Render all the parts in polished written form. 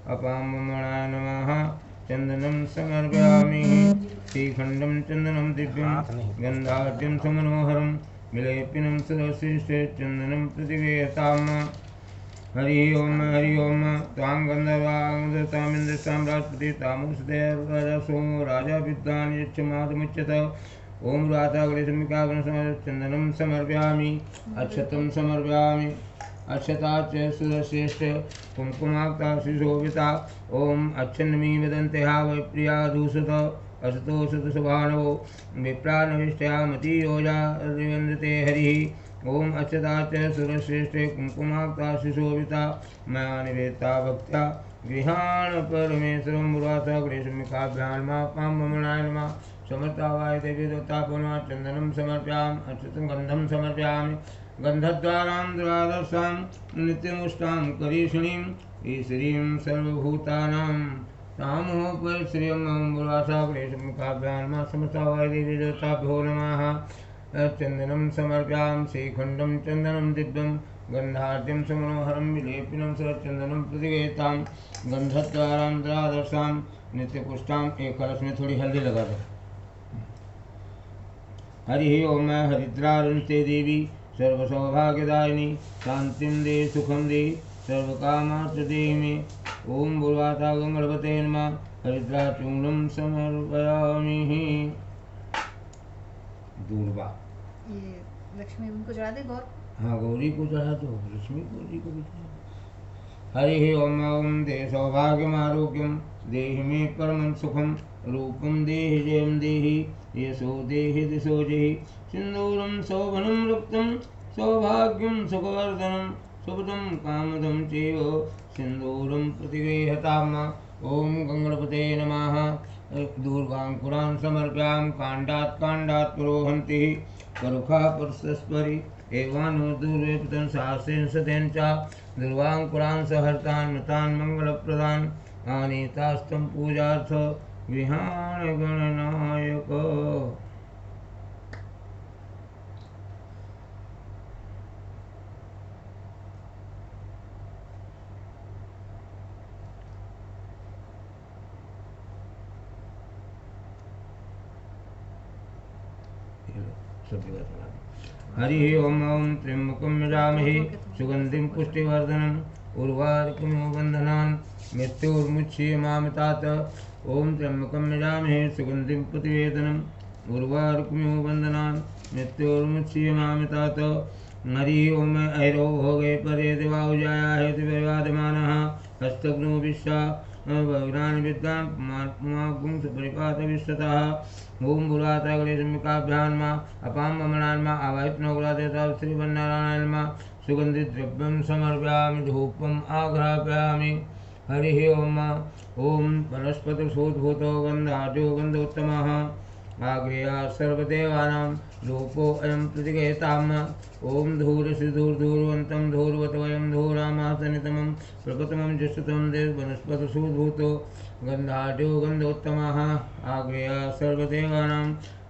अपाममणाय नमः। चंदनं समर्पयामि श्रीखंडं चंदनं दिव्यं गंधाढ्यं समनोहरं विलेपिनं सुरश्रेष्ठे चंदनं प्रतिगृह्यताम्। हरि ओम तां गंधर्वांगतामिंद्र साम्राज्यपति तामुसदेव राजा सोमो राजा विद्वान् यच्छमादमुच्यत। ओम राधागणेशमिकागणचंदनं समर्पयामि अक्षतं समर्पयामि अक्षता च सुरश्रेष्ठ कुंकुमाक्ता सुशोभिता। ओम अच्छन्नमी वदन्ते हा वै प्रिया दूषत असतो सतसुभानवो विप्रानविष्टया मतीयोजा रिवन्दते हरिः। ओम अक्षता च सुरश्रेष्ठे कुंकुमाक्ता सुशोभिता मया निवेदिता भक्त्या गृहाण परमेश्वरं मुरासा गणेशमिकाभ्यान्मापाममणाय नमः। समर्तावाय देवी देवतापुनः चन्दनं समर्पयामि अक्षतं गन्धं समर्पयामि गन्धद्वारां द्वादशां नित्यमुष्टां करीषिणीं ईश्वरीं सर्वभूतानां तामोपरिश्रियं मुरासा गणेशमुखाभ्यान्मा समर्तावाय देवी देवताभ्यो नमः। चंदनं समर्पयामि श्रीखंडं चंदनं दिव्यं गंधाढ्यं समनोहरं विलेपिनं सरचंदनं प्रतिगृह्यतां गंधद्वारां द्वादशां नित्यपुष्टां। एक कलश में थोड़ी हल्दी लगा दो। हरि ओम हरिद्रारुणते देवी सर्वसौभाग्यदायिनी शांतिं दे सुखं दे सर्वकामार्थ देहि मे। ओम बुर्वाता गंगणपते नमः। हरिद्राचूर्णं समर्पयामि। दूर्वा ये लक्ष्मी को चढ़ा दे गौर। हाँ गौरी को चढ़ा दो लक्ष्मी गौरी को भी चढ़ा दो। हरि ओम दे सौभाग्यमारोग्यं देहि मे परमं सुखं रूपं देहि जयं देहि यशो देहि दिशो देहि सिन्दूरं शोभनं रक्तं सौभाग्यं सुखवर्धनं शुभदं कामदं चैव सिन्दूरं प्रतिगृह्यताम्। ओम गंगणपते नमः। दूर्वाङ्कुरान् समर्पयामि काण्डात् पुरोहन्ति करुखा परस्परि एवानो दूर्वेपतन सहस्रेण शतेन च दूर्वाङ्कुरान् सहर्तान् मृतान् मङ्गलप्रदान् आनीतास्तं पूजार्थ गृहाण गणनायक। हरि ओम त्र्यंबकं यजामहे सुगंधिं पुष्टिवर्धनम् उर्वारुकमिव बन्धनान् मृत्योर्मुच्येमामृतात्। ओम त्र्यंबकं यजामहे सुगंधिं प्रतिवेदनम् उर्वारुकमिव बन्धनान् मृत्योर्मुच्येमामृतात्। हरि ओम ऐरो भोगे परे दिवाहुजाया हेतु विवादमानः हस्तग्नो विश्वा भगवान् विद्वान् पुमागुं सुपरिपातविश्वतः। ओम बुराता गणेशमिकाभ्यान्मा अपां ममनान्मा आवाहितनोग्रादेवता श्रीवन्नारायणमा सुगंधित द्रव्यं समर्पयामि धूपम् आघ्रापयामि। हरि ओम वनस्पतिशोद्भूतो गन्धाढ्यो गन्धोत्तमः आग्रेया सर्वदेवानां रूपोऽयं प्रतिगृह्यताम्। ओम धूर्वन्तं धूर्वत वयं धूरामासनितमं प्रप्रथमं ज्येष्ठतमं देव वनस्पतिशोद्भूतो गन्धाढ्यो गन्धोत्तमः आग्रेया सर्वदेवानां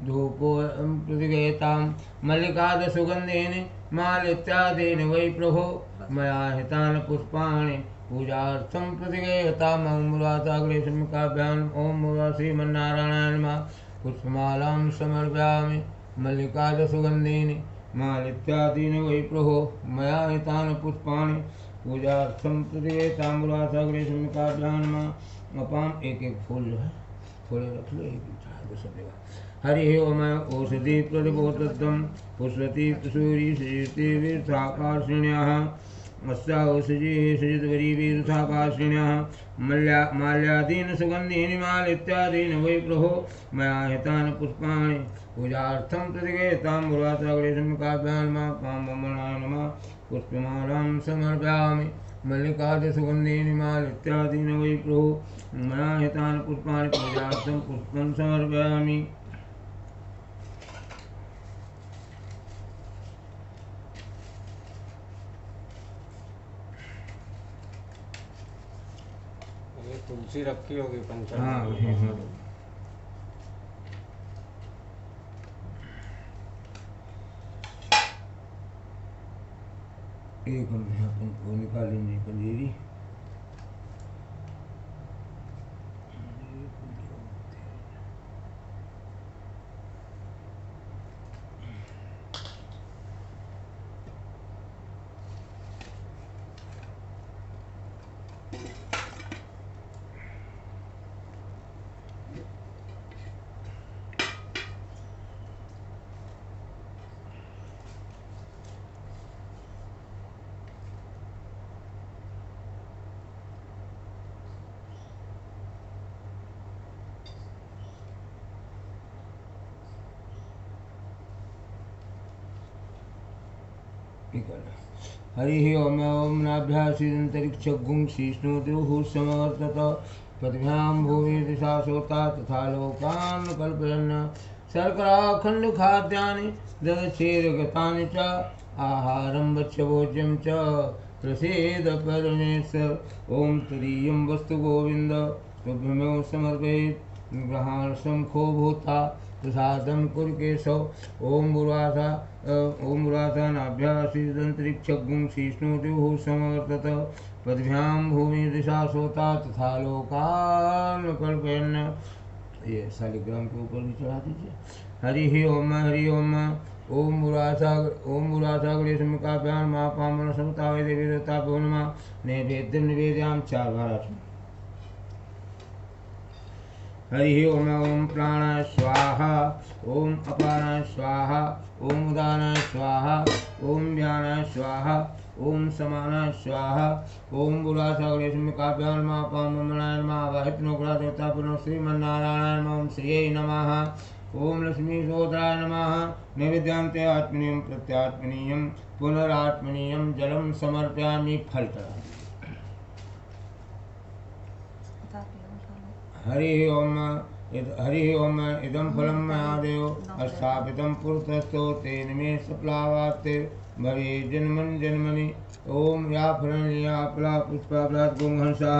धूपोऽयं प्रतिगृह्यताम्। मल्लिकादसुगन्धेन मालित्यादेन वै प्रभो मया हितानि पुष्पाणि पूजार्थं प्रतिगृह्यताम्। ओम मुराताग्रेशमिकाभ्याम् ओम मुरा श्रीमन्नारायणाय नमः। पुष्पमालां समर्पयामि मल्लिकादसुगन्धेन मालित्यादीन वै प्रभो मया हितानि पुष्पाणि पूजार्थं प्रतिगृह्यताम्। मुराताग्रेशमिकाभ्याम् नमः। अपाम एक एक फूल जो है थोड़े रख लो एक चढ़ा दो सब जगह। हरि ओम औषधि प्रतिबोधत्वं पुष्पति सूरी सृजति वीर्थापार्षिण्यः अस्या औषधि सृजद्वरी वीर्थापार्षिण्यः माल्यादीन सुगन्धीनि मालित्यादीन वै प्रभो मया हितानि पुष्पाणि पूजार्थं प्रतिगृह्यताम्। मुराताग्रेशमिकाभ्यान्मापाममनाय नमः। पुष्पमालां समर्पयामि मल्लिकादसुगन्धीनि मालित्यादीन वै प्रभो मया हितानि पुष्पाणि पूजार्थं पुष्पं समर्पयामि। ये तुलसी रखी होगी पंचायत। हाँ एक हम यहाँ वो निकालेंगे पंजीरी। हरि ओम ओम नाभ्यासीदन्तरिक्षगुं शीष्णुद्युः समवर्तत पद्भ्यां भूमि दिशा सोता तथा लोकान् कल्पयन् शर्कराखण्डखाद्यानि दधक्षीरगतानि च आहारं वत्स्यभोज्यं च प्रसीद परमेश्वर ओम तदीयं वस्तु गोविन्द तुभ्यमेव समर्पयेत् ग्रहाणशंखो भूता प्रसादं कुरु केशव ओम बुरासा नाभ्यासीदन्तरिक्षगुं शीष्णुद्युः समवर्तत पद्भ्यां भूमि दिशा सोता तथा लोकान् कल्पयन्। ये शालिग्राम के ऊपर भी चढ़ा दीजिए। हरि ओम ओम बुरासा गणेशमुखाभ्यां महापामन समतावे देवी देवताभ्यो नमः नैवेद्यं निवेदयामि 4 बार आचमन। हरि ओम प्राणाय स्वाहा ओम अपानाय स्वाहा ओम उदानाय स्वाहा ओम व्यानाय स्वाहा ओम समानाय स्वाहा ओम बुरासा गणेशमुखाभ्यां महापामनाय नमः वाहितनोग्रा देवताभ्यो श्रीमन्नारायणाय नमः ओम श्रिये नमः ओम लक्ष्मी सोदराय नमः नैवेद्यान्ते आत्मनीयं प्रत्यात्मनीयं पुनरात्मनीयं जलं समर्पयामि। फल चढ़ा। हरि ओम इदं फलं महादेव स्थापितं पुरतस्थो तेन मे सप्लावाते भवे जन्मन जन्मनि ओम या फलनिया फला पुष्पाफलात् गुंहंसः।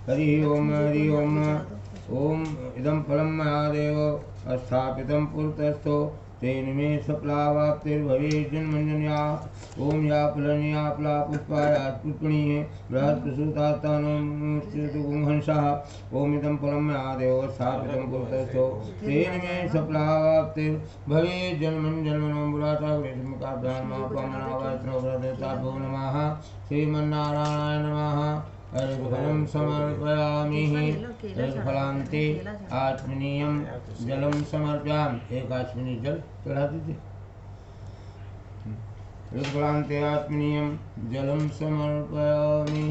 हरि ओम ओम इदं फलं महादेव स्थापितं पुरतस्थो तेन मे सप्लावाप्तिर्भवे जन्मन्यया ओम या फलनिया फला पुष्पायात् पुष्पणीः बृहत्प्रसूतात्तानुमुच्यतुगुंहंसः। ओम इदं फलं महादेव स्थापितं पुरतस्थो तेन मे सप्लावाप्तिर्भवे जन्मन् जन्मनो बुरासा गणेशमुखाभ्यां महापामनावायतनोग्रदेवताभ्यो नमः श्रीमन्नारायणाय नमः। अर्घ्यं समर्पयामि फलान्ते आत्मनीयं जलं समर्पयामि। एक आचमनी जल चढ़ा दीजिए। फलान्ते आत्मनीयं जलं समर्पयामि।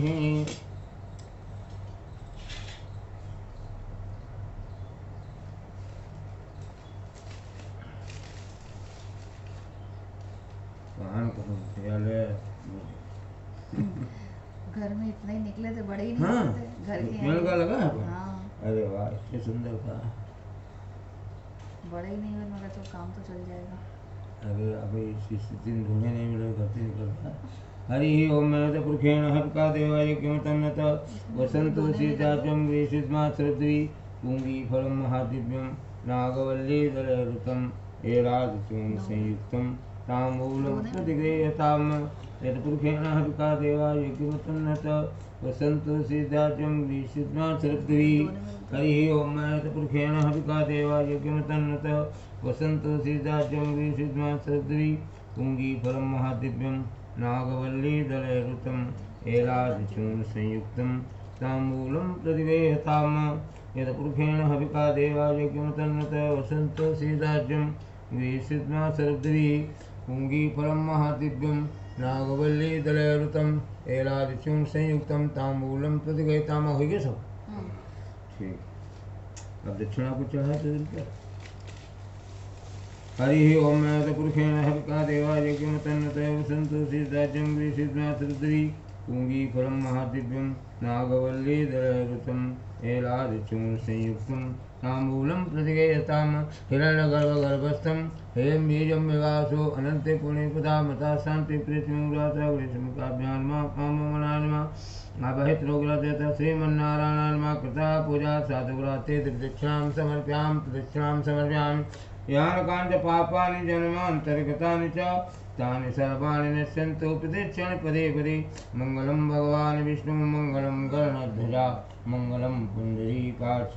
घर में इतने ही निकले थे, बड़े ही नहीं हाँ, होते घर के पेड़ का लगा है। हाँ अरे वाह इतने सुंदर था। बड़े ही नहीं हुए मगर तो काम तो चल जाएगा। अरे अभी इस दिन ढूंढे नहीं मिले घर से निकलता। हरि ओम पुरुषेण हर्का देवाय किमतन्नत वसंतो सीताचम ग्रीष्मा श्रद्वी पुंगी फलं महादिव्यं नागवल्ली दलरुतं एराजचूं संयुक्तं ताम्बूलं प्रतिगृह्यताम् यत्पुरुषेण हर्का देवाय किमतन्नत वसंतो सीताचम ग्रीष्मा श्रद्वी। हरि ओम यत्पुरुषेण हर्का देवाय किमतन्नत वसंतो सीताचम ग्रीष्मा श्रद्वी पुंगी फलं महादिव्यं नागवल्ली दलरुतं एलादचूर्ण संयुक्तं ताम्बूलं प्रतिगृह्यताम् यत्पुरुषेण हविका देवाय किमतन्नत वसंतो सीताचम ग्रीष्मा श्रद्वी पुंगी फलं महादिव्यं नागवल्ली दलरुतं एलादचूर्ण संयुक्तं ताम्बूलं प्रतिगृह्यताम्। हो गया सब ठीक। अब दक्षिणा को चढ़ा दो दिल पर। हरि ओम पुरुषेण हविका देवाय किमतन्नत वसंतो सीताचम ग्रीष्मा श्रद्वी पुंगी फलं महादिव्यं नागवल्ली दलरुतं एलादचूर्ण संयुक्तं ताम्बूलं प्रतिगृह्यताम् हिरण्यगर्भगर्भस्थं हेम बीजं विवासो अनन्ते पुणे पदा मता शान्ति पृथ्वीमुरासा ग्रीष्मकाभ्यां मामनाय नमः आबहित रोगरादेवता श्रीमन्नारायणाय नमः कृता पूजा साधुग्राते प्रदक्षिणां समर्पयामि। यानि काञ्च पापानि जन्मान्तर्गतानि च तानि सर्वाणि नश्यन्तु प्रदक्षिण पदे पदे। मङ्गलं भगवान् विष्णु मङ्गलं गरुडध्वजा मङ्गलं पुण्डरीकाक्ष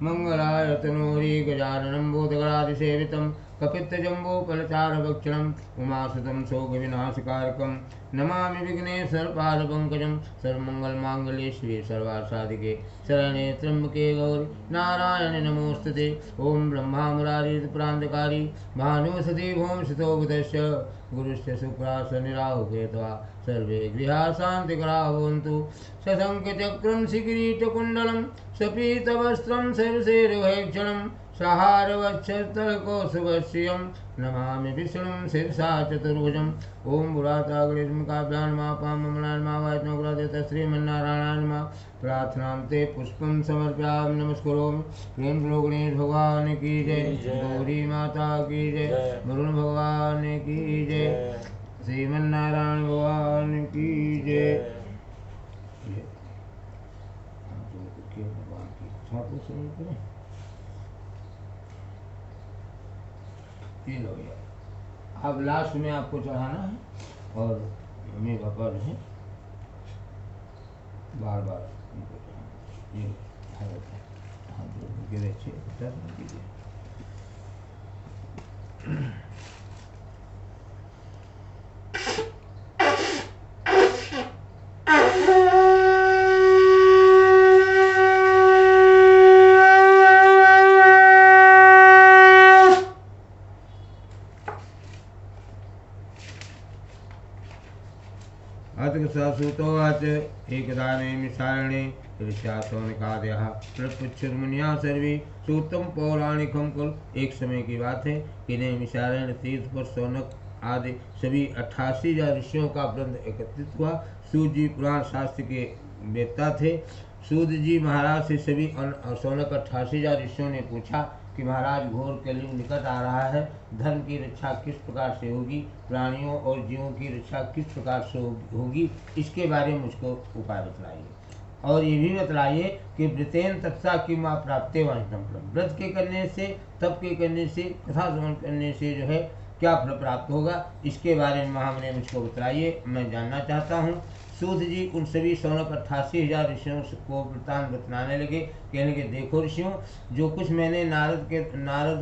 मङ्गलाय तनूहरि गजाननं भूतगणादिसेवितं कपित्थजम्बूफलचारुभक्षणम् उमासुतं शोकविनाशकारकं नमामि विघ्नेश्वरपादपङ्कजं। सर्वमङ्गलमाङ्गल्ये शिवे सर्वार्थसाधिके शरण्ये त्र्यम्बके गौरि नारायणे नमोस्तुते। ॐ ब्रह्मा मुरारिपुरान्धकारी भानुसती भूमसुतो बुधश्च गुरुश्च शुक्राश्च निराहुकेतवा सर्वे गृहा शांतिकरा भवन्तु। सशङ्खचक्रं शिखिरीटकुण्डलं सपीतवस्त्रं शिरसेरुहेक्षणं सहारवक्षस्थलकोशवश्रियं नमामि विष्णुं शिरसा चतुर्भुजम्। ओम बुराताग्रेष्मकाभ्यान्मापाममलान्मावायत्नोग्रादेत श्रीमन्नारायणाय नमः। प्रार्थनां ते पुष्पं समर्पयामि नमस्करोमि। प्रेम श्लोक गणेश भगवान की जय, गौरी माता की जय, वरुण भगवान की जय, श्रीमन्नारायण भगवान की जय। भगवान की इच्छा को समझ करें। ये लो यार, अब लास्ट में आपको चढ़ाना है और मम्मी पापा जो है बार बार उनको चढ़ाना। ये हाथ जोड़ के अच्छे कीजिए। सूतोवाच एकदाने मिसारणे ऋषासौनिकादयः प्रपुच्छुर्मुनिया सर्वे सूतम पौराणिकम कुल। एक समय की बात है कि ने मिसारण तीर्थ पर सौनक आदि सभी 88,000 ऋषियों का वृंद एकत्रित हुआ। सूत जी पुराण शास्त्र के वेत्ता थे। सूत जी महाराज से सभी सौनक 88,000 ऋषियों ने पूछा कि महाराज घोर कलयुग निकट आ रहा है, धर्म की रक्षा किस प्रकार से होगी, प्राणियों और जीवों की रक्षा किस प्रकार से होगी, इसके बारे में मुझको उपाय बतलाइए। और ये भी बतलाइए कि व्रतेन तत्सा की माँ प्राप्ते वांछितम फलम, व्रत के करने से, तप के करने से, कथा श्रवण करने से जो है क्या फल प्राप्त होगा, इसके बारे में महामुनि मुझको बतलाइए, मैं जानना चाहता हूँ। सूत जी उन सभी 88,000 ऋषियों को वृत्तांत बतलाने लगे। कहने के देखो ऋषियों, जो कुछ मैंने नारद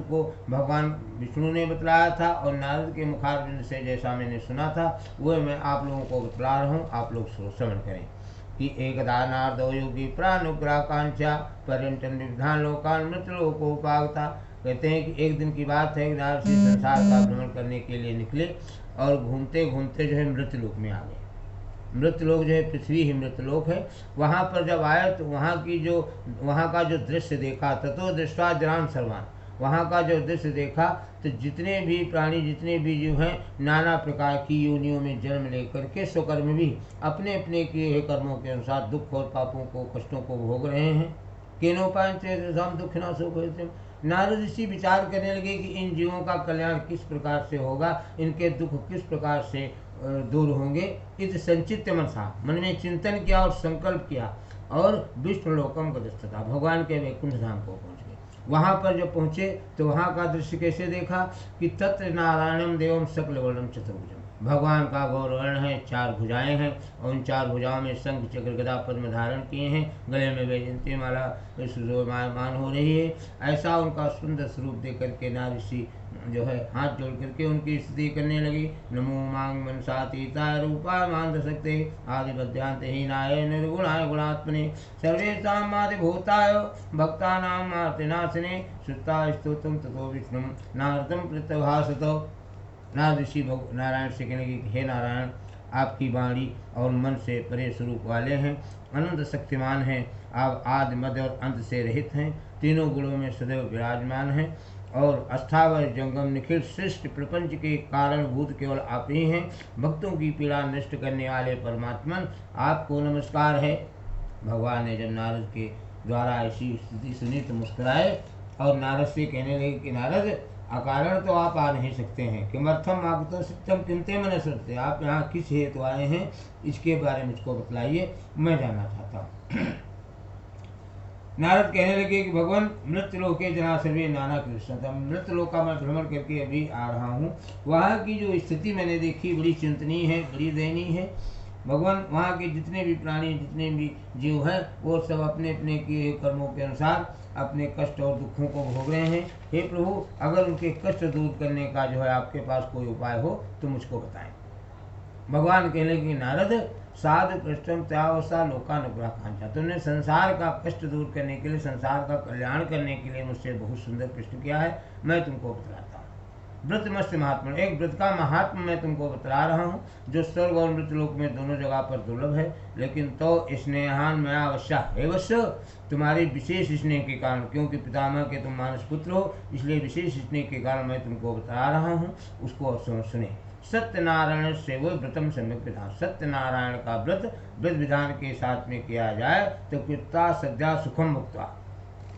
को भगवान विष्णु ने बतलाया था और नारद के मुखारबिंद से जैसा मैंने सुना था वह मैं आप लोगों को बतला रहा हूँ, आप लोग श्रवण करें। कि एकदा नारदो योगी प्रानुग्राकांक्षा पर्यटन विविधान लोकान मृतलोकोपागता। कहते हैं कि एक दिन की बात है, नारद जी संसार का भ्रमण करने के लिए निकले और घूमते घूमते जो है मृतलोक में आ गए। मृतलोक जो है पृथ्वी ही मृतलोक है। वहाँ पर जब आए तो वहाँ का जो दृश्य देखा, ततो दृष्टा जरान सर्वान, वहाँ का जो दृश्य देखा तो जितने भी प्राणी, जितने भी जीव हैं, नाना प्रकार की योनियों में जन्म लेकर के स्वकर्म भी अपने अपने किए हुए कर्मों के अनुसार दुख और पापों को, कष्टों को भोग रहे हैं। केनोपाय दुख ना सुख होते। नारद ऋषि विचार करने लगे कि इन जीवों का कल्याण किस प्रकार से होगा, इनके दुख किस प्रकार से दूर होंगे। इस संचित मनसा, मन में चिंतन किया और संकल्प किया और विष्णु लोकम गदस्तथा, भगवान के वैकुंठ धाम को पहुँच गए। वहाँ पर जब पहुँचे तो वहाँ का दृश्य कैसे देखा कि तत्र नारायणम देवम सकल वर्णम चतुर्भुजम, भगवान का गौर वर्ण है, 4 भुजाएं हैं और उन 4 भुजाओं में शंख चक्र गदा पद्म धारण किए हैं, गले में वैजयंती माला सुशोभायमान हो रही है। ऐसा उनका सुंदर स्वरूप देख करके नारद जो है हाथ जोड़ करके उनकी स्तुति करने लगी। नमो मांग मनसातीताय रूपाय मान सकते आदि बध्यांत हीनाय निर्गुणाय गुणात्मने सर्वेषां मादिभूताय भक्तानां मार्तिनाशने श्रुता स्तोत्रम ततो विष्णुं नारदं प्रत्यभासतो। नारद ऋषि नारायण से कहने की हे नारायण, आपकी वाणी और मन से परे स्वरूप वाले हैं, अनंत शक्तिमान हैं, आप आदि मध्य और अंत से रहित हैं, तीनों गुणों में सदैव विराजमान हैं और अष्टावर जंगम निखिल सृष्टि प्रपंच के कारणभूत केवल आप ही हैं। भक्तों की पीड़ा नष्ट करने वाले परमात्मन, आपको नमस्कार है। भगवान ने जब नारद के द्वारा ऐसी स्थिति सुनी तो मुस्कुराए और नारद से कहने लगे कि नारद, अकारण तो आप आ नहीं सकते हैं, किमर्थम आगतो सत्यम किंते मन सकते, आप यहाँ किस हेतु आए हैं, इसके बारे में मुझको बतलाइए, मैं जानना चाहता हूँ। नारद कहने लगे कि भगवान मृत्युलोके जना सर्वे नाना कृष्ण, मृत्युलोक का मैं भ्रमण करके अभी आ रहा हूँ। वहाँ की जो स्थिति मैंने देखी बड़ी चिंतनीय है, बड़ी दयनीय है। भगवान वहाँ के जितने भी प्राणी, जितने भी जीव हैं, वो सब अपने अपने किए कर्मों के अनुसार अपने कष्ट और दुखों को भोग रहे हैं। हे प्रभु, अगर उनके कष्ट दूर करने का जो है आपके पास कोई उपाय हो तो मुझको बताएं। भगवान कहने लगे नारद, साध कृष्णम त्यावसा लोकानुग्रह कांचा, तुमने संसार का कष्ट दूर करने के लिए, संसार का कल्याण करने के लिए मुझसे बहुत सुंदर प्रश्न किया है, मैं तुमको बतलाता हूँ। व्रतमस्य महात्मा, एक व्रत का महात्मा मैं तुमको बतला रहा हूँ, जो स्वर्ग और मृतलोक में दोनों जगह पर दुर्लभ है। लेकिन तो स्नेहान मैं अवश्य है वश्य, तुम्हारे विशेष स्नेह के कारण, क्योंकि पितामह के तुम मानस पुत्र हो, इसलिए विशेष स्नेह के कारण मैं तुमको बता रहा हूँ, उसको सुने। सत्यनारायण से वो व्रतम सम्यक विधान, सत्यनारायण का व्रत विधान के साथ में किया जाए तो कृता सद्या सुखम मुक्ता,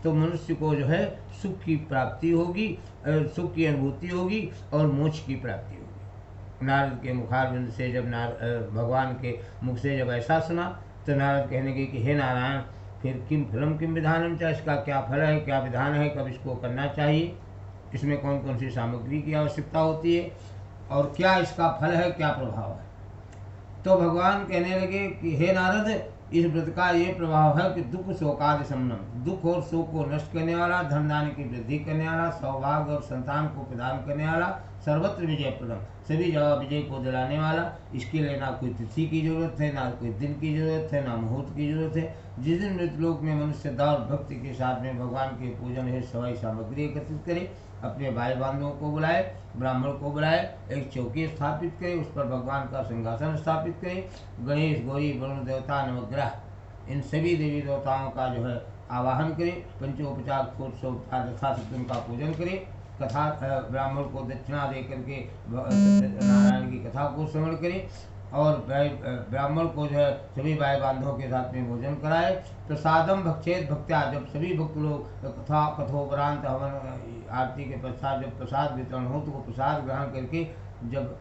तो मनुष्य को जो है सुख की प्राप्ति होगी, सुख की अनुभूति होगी और मोक्ष की प्राप्ति होगी। नारद के मुखारविंद से जब भगवान के मुख से जब ऐसा सुना तो नारद कहने लगे कि हे नारायण, फिर किम फलम किम विधानम चा, इसका क्या फल है, क्या विधान है, कब इसको करना चाहिए, इसमें कौन कौन सी सामग्री की आवश्यकता होती है और क्या इसका फल है, क्या प्रभाव है। तो भगवान कहने लगे कि हे नारद, इस व्रत का ये प्रभाव है कि दुख शोकादि शमनम, दुख और शोक को नष्ट करने वाला, धन धान्य की वृद्धि करने वाला, सौभाग्य और संतान को प्रदान करने वाला, सर्वत्र विजय प्रदम, सभी जगह विजय को दिलाने वाला। इसके लिए ना कोई तिथि की जरूरत है, ना कोई दिन की जरूरत है, ना मुहूर्त की जरूरत है। जिस दिन मृतलोक में मनुष्य दार भक्ति के साथ में भगवान के पूजन है सवाई सामग्री एकत्रित करे, अपने भाई बंधुओं को बुलाए, ब्राह्मण को बुलाए, एक चौकी स्थापित करे, उस पर भगवान का सिंहासन स्थापित करे, गणेश गौरी वरुण देवता नवग्रह इन सभी देवी देवताओं का जो है आवाहन करे, पंचोपचार यथाशक्ति उनका पूजन करे, कथा ब्राह्मण को दक्षिणा दे करके नारायण की कथा को श्रवण करे और ब्राह्मण को जो है सभी भाई बांधवों के साथ में भोजन कराए। प्रसादम भक्षेत भक्त्या, जब सभी भक्त लोग कथा कथोपरांत हवन आरती के पश्चात जब प्रसाद वितरण हो तो वो प्रसाद ग्रहण करके जब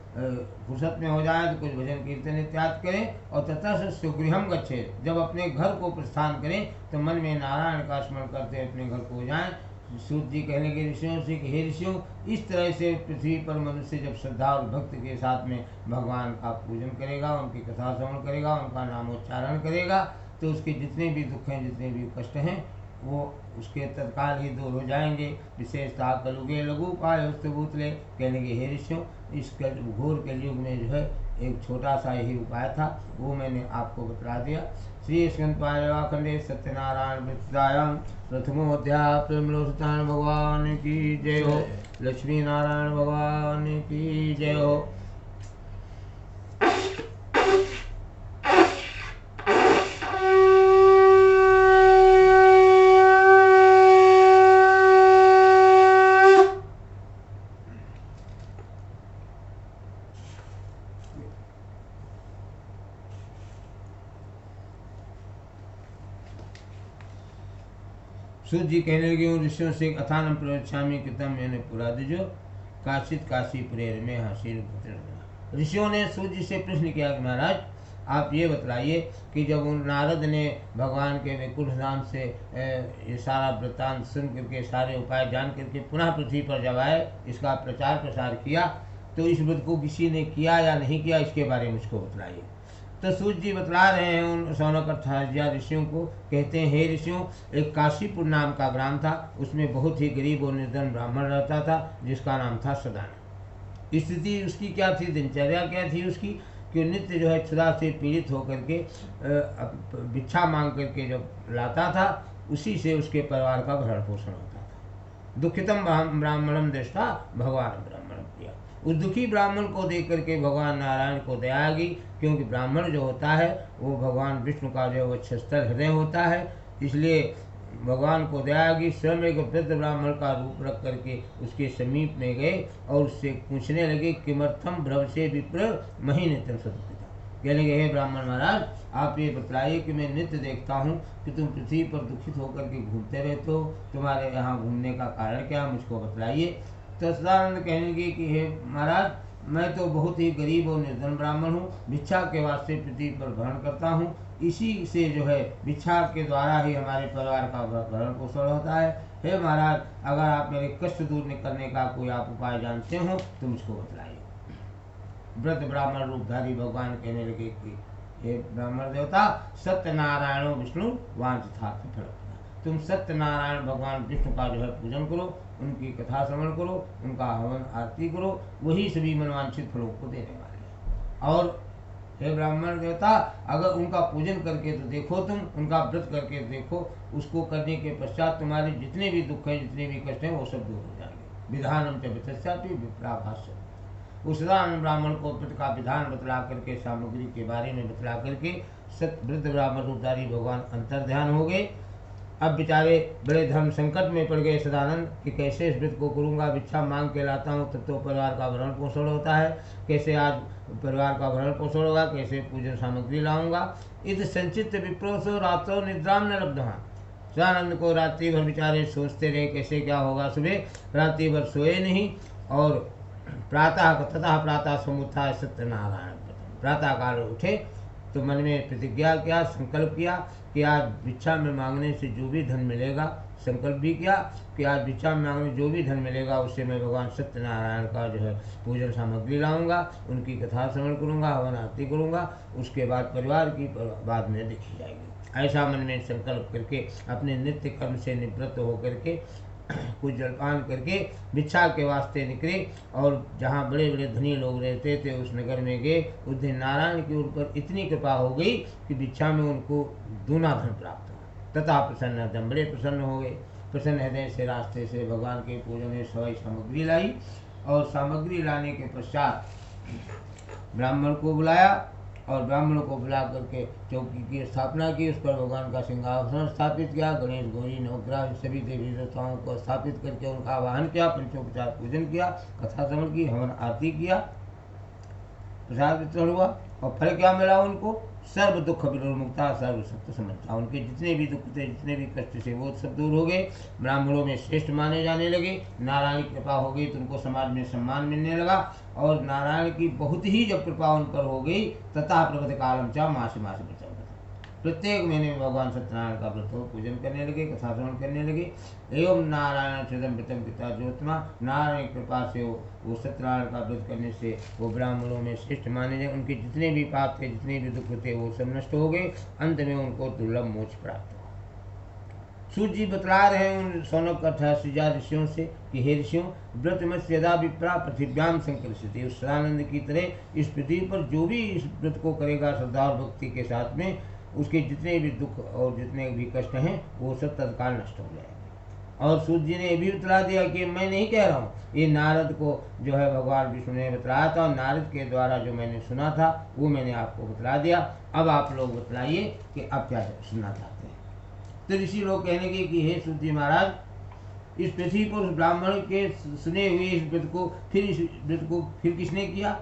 फुर्सत में हो जाए तो कुछ भजन कीर्तन इत्यादि करें और तथा से सुगृहम गच्छे, जब अपने घर को प्रस्थान करें तो मन में नारायण का स्मरण करते अपने घर को जाएं। सूत जी कहने के ऋषियों से कि हे ऋषियों, इस तरह से पृथ्वी पर मनुष्य जब श्रद्धा और भक्ति के साथ में भगवान का पूजन करेगा, उनकी कथा श्रवण करेगा, उनका नामोच्चारण करेगा, तो उसके जितने भी दुख हैं, जितने भी कष्ट हैं, वो उसके तत्काल ही दूर हो जाएंगे। विशेषतः कलुगे लघु उपाय भूतले, कहने के हे ऋषियों, इस घोर कलयुग में जो है एक छोटा सा यही उपाय था, वो मैंने आपको बता दिया। श्री स्कंदपाखंडे सत्यनारायण वृत्तायाम प्रथमोध्याय प्रेमलोचतान भगवान की जय हो, लक्ष्मी नारायण भगवान की जय हो। सूत जी कहने लगे उन ऋषियों से अथानम प्रवक्ष्यामि कृतम मैंने पुरा दिजो काशित काशी प्रेर में हासिल। ऋषियों ने सूत जी से प्रश्न किया कि महाराज आप ये बतलाइए कि जब उन नारद ने भगवान के वैकुंठ धाम से ये सारा वृत्तांत सुन करके सारे उपाय जान करके पुनः पृथ्वी पर जब आए, इसका प्रचार प्रसार किया, तो इस व्रत को किसी ने किया या नहीं किया, इसके बारे में मुझको बतलाइए। तो सूत जी बतला रहे हैं उन शौनक ऋषियों को, कहते हैं हे ऋषियों, एक काशीपुर नाम का ग्राम था, उसमें बहुत ही गरीब और निर्धन ब्राह्मण रहता था जिसका नाम था सदानंद। स्थिति उसकी क्या थी, दिनचर्या क्या थी उसकी, कि नित्य जो है क्षुधा से पीड़ित होकर के भिक्षा मांग करके जब लाता था, उसी से उसके परिवार का भरण पोषण होता था। दुखितम ब्राह्मणम दृष्टा भगवान ब्राह्मण किया, उस दुखी ब्राह्मण को देख करके भगवान नारायण को दया आ गई, क्योंकि ब्राह्मण जो होता है वो भगवान विष्णु का जो वक्षस्थल हृदय होता है, इसलिए भगवान को दया आ गई। स्वयं एक वृद्ध ब्राह्मण का रूप रख करके उसके समीप में गए और उससे पूछने लगे किमर्थम भ्रव से विप्र मही नित्यम सदुपिता, कहने लगे हे ब्राह्मण महाराज, आप ये बतलाइए कि मैं नित्य देखता हूँ कि तुम पृथ्वी पर दुखित होकर के घूमते रहते हो, तुम्हारे यहाँ घूमने का कारण क्या, मुझको बतलाइए। तो सदानंद कहने लगे कि हे महाराज, मैं तो बहुत ही गरीब और निर्धन ब्राह्मण हूँ, भिक्षा के वास्ते पृथ्वी पर भरण करता हूँ, इसी से जो है भिक्षा के द्वारा ही हमारे परिवार का भरण पोषण होता है। हे महाराज, अगर आप मेरे कष्ट दूर करने का कोई आप उपाय जानते हो तो मुझको बतलाइए। वृद्ध ब्राह्मण रूपधारी भगवान कहने लगे कि हे ब्राह्मण देवता, सत्यनारायण विष्णु वांछितार्थ फल, तुम सत्यनारायण भगवान विष्णु का जो है पूजन करो, उनकी कथा श्रवण करो, उनका हवन आरती करो, वही सभी मनवांछित फलों को देने वाले हैं। और हे ब्राह्मण देवता, अगर उनका पूजन करके तो देखो, तुम उनका व्रत करके देखो, उसको करने के पश्चात तुम्हारे जितने भी दुख हैं, जितने भी कष्ट हैं, वो सब दूर हो जाएंगे। विधानम च वितस्यापि विप्राभाष्य। उस सदानंद ब्राह्मण को व्रत का विधान बतला करके, सामग्री के बारे में बतला करके सत वृद्ध ब्राह्मण रूपधारी भगवान अंतर ध्यान हो गए। अब बेचारे बड़े धर्म संकट में पड़ गए सदानंद कि कैसे इस व्रत को करूँगा, भिक्षा मांग के लाता हूँ तब तो परिवार का भरण पोषण होता है, कैसे आज परिवार का भरण पोषण होगा, कैसे पूजन सामग्री लाऊंगा। इस संचित विप्रोसो रात्रो निद्राम न लब्धवान। सदानंद को रात्रि भर बेचारे सोचते रहे कैसे क्या होगा। सुबह रात्रि भर सोए नहीं और प्रातः समुत्थाय सत्यनारायण। प्रातः काल उठे तो मन में प्रतिज्ञा किया, संकल्प किया कि आज भिक्षा में मांगने से जो भी धन मिलेगा, संकल्प भी किया कि आज भिक्षा में मांगने जो भी धन मिलेगा उससे मैं भगवान सत्यनारायण का जो है पूजन सामग्री लाऊंगा, उनकी कथा श्रवण करूंगा, हवन आरती करूंगा, उसके बाद परिवार की बाद में देखी जाएगी। ऐसा मन में संकल्प करके अपने नित्य कर्म से निवृत्त होकर के कुछ जलपान करके भिक्षा के वास्ते निकले और जहाँ बड़े बड़े धनी लोग रहते थे उस नगर में गए। उस दिन नारायण के ऊपर इतनी कृपा हो गई कि भिक्षा में उनको दूना धन प्राप्त हुआ। तथा प्रसन्न एकदम बड़े प्रसन्न हो गए। प्रसन्न हृदय से रास्ते से भगवान के पूजन में सवाई सामग्री लाई और सामग्री लाने के पश्चात ब्राह्मण को बुलाया और ब्राह्मणों को बुला करके चौकी की स्थापना की, उस पर भगवान का सिंहासन स्थापित किया, गणेश गौरी नवग्रह सभी देवी देवताओं को स्थापित करके उनका आवाहन किया, पंचोपचार पूजन किया, कथा श्रवण की, हवन आरती किया, प्रसाद वितरण हुआ। और फल क्या मिला उनको? सर्व दुख विमुक्ता, सर्व सत्य समझता। उनके जितने भी दुख थे, जितने भी कष्ट थे वो सब दूर हो गए। ब्राह्मणों में श्रेष्ठ माने जाने लगे। नारायण की कृपा हो गई तो उनको समाज में सम्मान मिलने लगा और नारायण की बहुत ही जब कृपा उन पर हो गई तथा प्रवत कालम चा मास मास बचा। प्रत्येक महीने में भगवान सत्यनारायण का व्रत पूजन करने लगे, कथा श्रवण करने लगे। एवं नारायण चदम व्रतम पिता ज्योतिमा। नारायण की कृपा से वो सत्यनारायण का व्रत करने से वो ब्राह्मणों में श्रेष्ठ माने गए। उनके जितने भी पाप थे, जितने भी दुख थे वो सब नष्ट हो गए। अंत में उनको दुर्लभ मोक्ष प्राप्त हुआ। सूर्य जी बतला रहे हैं उन सौनक 88 ऋषियों से कि हे ऋषियों, व्रत में यदा विप्रा पृथिव्याम संकर्षति। उस सदानंद की तरह इस पृथ्वी पर जो भी इस व्रत को करेगा श्रद्धा और भक्ति के साथ में, उसके जितने भी दुख और जितने भी कष्ट हैं वो सब तत्काल नष्ट हो जाएंगे। और सूर्य जी ने ये भी बतला दिया कि मैं नहीं कह रहा हूँ, ये नारद को जो है भगवान विष्णु ने बतलाया था और नारद के द्वारा जो मैंने सुना था वो मैंने आपको बतला दिया। अब आप लोग बतलाइए कि अब क्या सुनना चाहते हैं। तो ऋषि लोग कहने लगे कि हे सूर्य जी महाराज, इस पृथ्वी पर उस ब्राह्मण के सुने हुए इस व्रत को फिर किसने किया?